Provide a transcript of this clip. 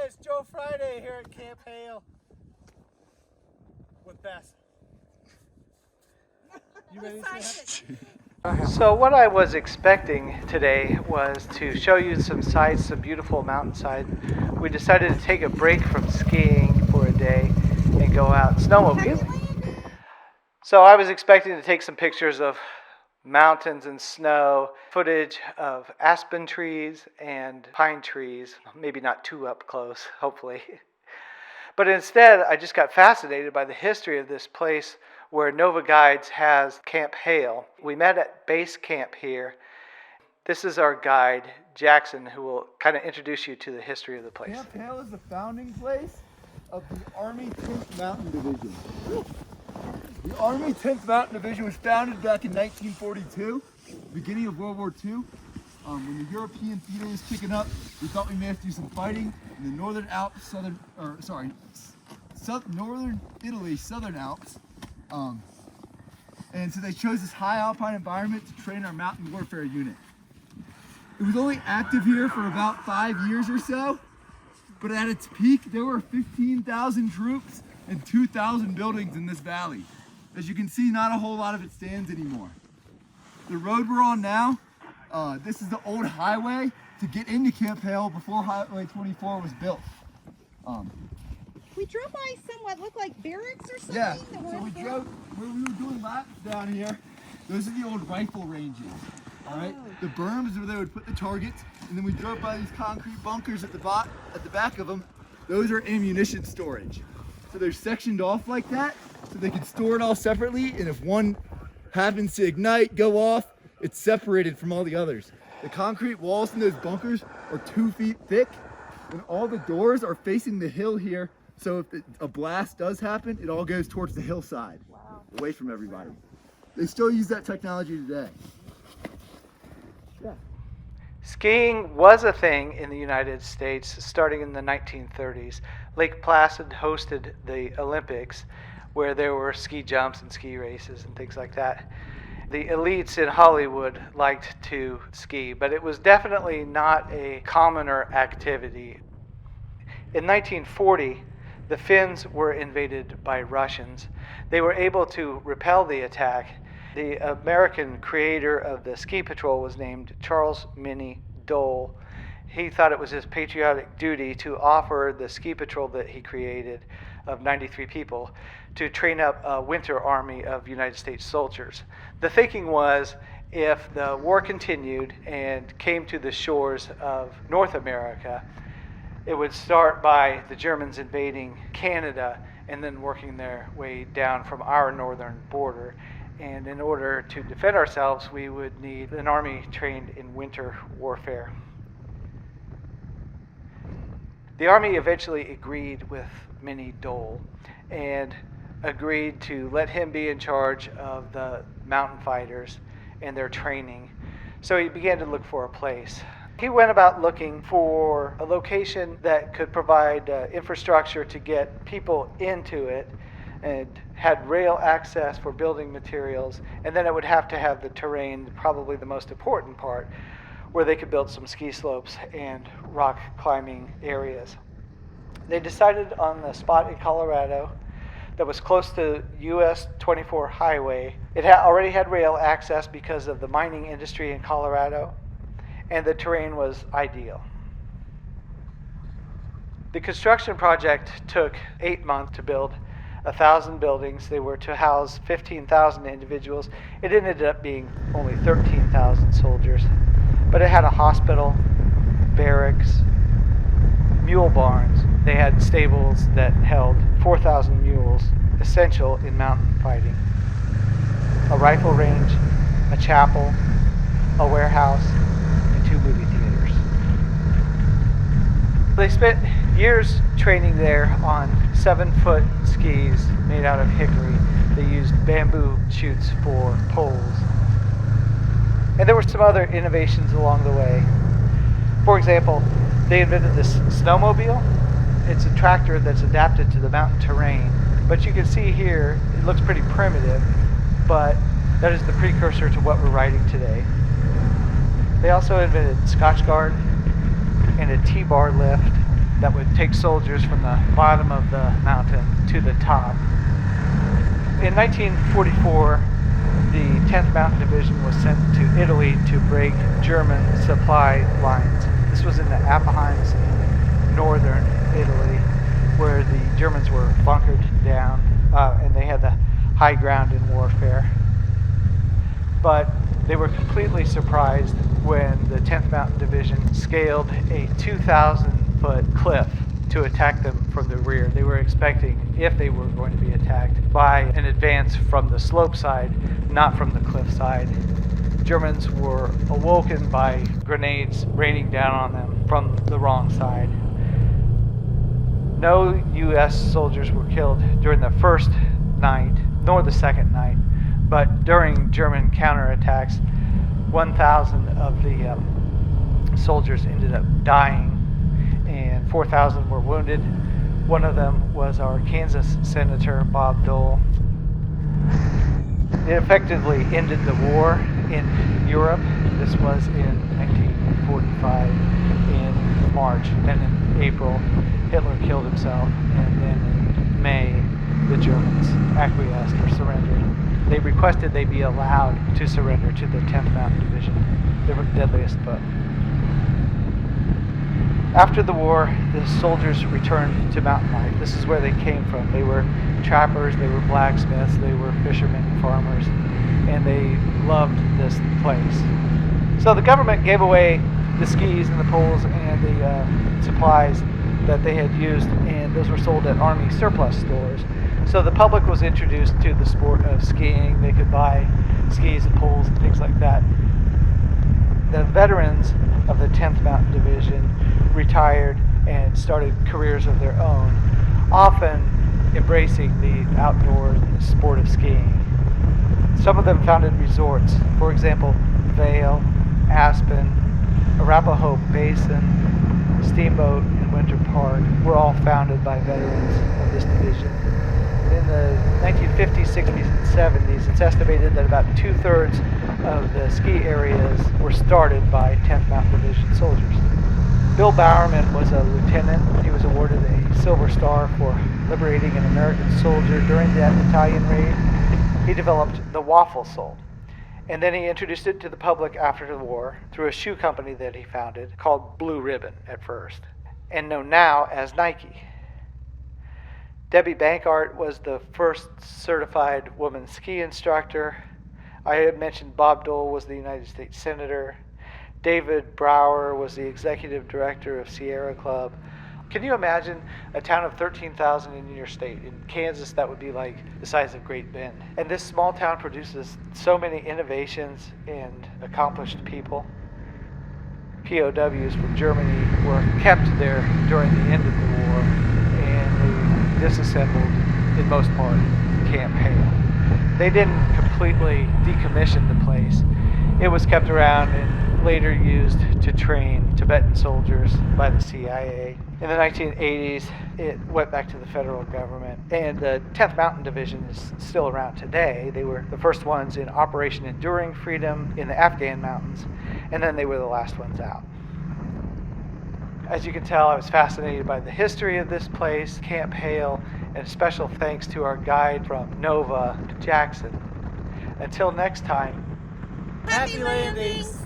guys, Joe Friday here at Camp Hale with Bess. You ready to say hi? So what I was expecting today was to show you some sights, some beautiful mountainside. We decided to take a break from skiing for a day and go out snowmobiling. So I was expecting to take some pictures of mountains and snow, footage of aspen trees and pine trees, maybe not too up close, hopefully. But instead, I just got fascinated by the history of this place where Nova Guides has Camp Hale. We met at base camp here. This is our guide, Jackson, who will kind of introduce you to the history of the place. Camp Hale is the founding place of the Army 10th Mountain Division. The Army 10th Mountain Division was founded back in 1942, beginning of World War II. When the European theater was kicking up, we thought we may have to do some fighting in the Northern Alps, Northern Italy, Southern Alps. And so they chose this high alpine environment to train our mountain warfare unit. It was only active here for about 5 years or so, but at its peak, there were 15,000 troops and 2,000 buildings in this valley. As you can see, not a whole lot of it stands anymore. The road we're on now, this is the old highway to get into Camp Hale before Highway 24 was built. We drove by some what looked like barracks or something. Yeah, so we drove, where we were doing laps down here, those are the old rifle ranges, all right? The berms where they would put the targets, and then we drove by these concrete bunkers at the back of them. Those are ammunition storage. So they're sectioned off like that, so they can store it all separately, and if one happens to ignite, go off, it's separated from all the others. The concrete walls in those bunkers are 2 feet thick, and all the doors are facing the hill here. So if a blast does happen, it all goes towards the hillside, away from everybody. They still use that technology today. Yeah. Skiing was a thing in the United States starting in the 1930s. Lake Placid hosted the Olympics, where there were ski jumps and ski races and things like that. The elites in Hollywood liked to ski, but it was definitely not a commoner activity. In 1940, the Finns were invaded by Russians. They were able to repel the attack. The American creator of the ski patrol was named Charles Minnie Dole. He thought it was his patriotic duty to offer the ski patrol that he created of 93 people to train up a winter army of United States soldiers. The thinking was, if the war continued and came to the shores of North America, it would start by the Germans invading Canada and then working their way down from our northern border. And in order to defend ourselves, we would need an army trained in winter warfare. The Army eventually agreed with Minnie Dole and agreed to let him be in charge of the mountain fighters and their training. So he began to look for a place. He went about looking for a location that could provide infrastructure to get people into it and had rail access for building materials, and then it would have to have the terrain, probably the most important part, where they could build some ski slopes and rock climbing areas. They decided on the spot in Colorado that was close to US 24 highway. It already had rail access because of the mining industry in Colorado, and the terrain was ideal. The construction project took 8 months to build 1,000 buildings. They were to house 15,000 individuals. It ended up being only 13,000 soldiers, but it had a hospital, barracks, mule barns. They had stables that held 4,000 mules, essential in mountain fighting, a rifle range, a chapel, a warehouse, 2 movie theaters. They spent years training there on 7-foot skis made out of hickory. They used bamboo chutes for poles. And there were some other innovations along the way. For example, they invented this snowmobile. It's a tractor that's adapted to the mountain terrain. But you can see here, it looks pretty primitive, but that is the precursor to what we're riding today. They also invented Scotchgard and a T-bar lift that would take soldiers from the bottom of the mountain to the top. In 1944, the 10th Mountain Division was sent to Italy to break German supply lines. This was in the Apennines in northern Italy, where the Germans were bunkered down, and they had the high ground in warfare. But they were completely surprised when the 10th Mountain Division scaled a 2,000-foot cliff to attack them from the rear. They were expecting, if they were going to be attacked, by an advance from the slope side, not from the cliff side. Germans were awoken by grenades raining down on them from the wrong side. No U.S. soldiers were killed during the first night, nor the second night, but during German counterattacks, 1,000 of the soldiers ended up dying, and 4,000 were wounded. One of them was our Kansas Senator, Bob Dole. It effectively ended the war in Europe. This was in 1945 in March. Then in April, Hitler killed himself, and then in May, the Germans acquiesced or surrendered. They requested they be allowed to surrender to the 10th Mountain Division, their deadliest foe. After the war, the soldiers returned to mountain life. This is where they came from. They were trappers, they were blacksmiths, they were fishermen and farmers, and they loved this place. So the government gave away the skis and the poles and the supplies that they had used, and those were sold at Army surplus stores. So the public was introduced to the sport of skiing. They could buy skis and poles and things like that. The veterans of the 10th Mountain Division retired and started careers of their own, often embracing the outdoors and the sport of skiing. Some of them founded resorts. For example, Vail, Aspen, Arapahoe Basin, Steamboat, and Winter Park were all founded by veterans of this division. In the 1950s, 60s, and 70s, it's estimated that about 2/3 of the ski areas were started by 10th Mountain Division soldiers. Bill Bowerman was a lieutenant. He was awarded a Silver Star for liberating an American soldier during that Italian raid. He developed the waffle sole, and then he introduced it to the public after the war through a shoe company that he founded called Blue Ribbon at first, and known now as Nike. Debbie Bankart was the first certified woman ski instructor. I had mentioned Bob Dole was the United States Senator. David Brower was the executive director of Sierra Club. Can you imagine a town of 13,000 in your state? In Kansas, that would be like the size of Great Bend. And this small town produces so many innovations and accomplished people. POWs from Germany were kept there during the end of the war, and they disassembled, in most part, Camp Hale. They didn't completely decommission the place. It was kept around and later used to train Tibetan soldiers by the CIA. In the 1980s, it went back to the federal government, and the 10th Mountain Division is still around today. They were the first ones in Operation Enduring Freedom in the Afghan mountains, and then they were the last ones out. As you can tell, I was fascinated by the history of this place, Camp Hale, and a special thanks to our guide from Nova, Jackson. Until next time, Happy landings!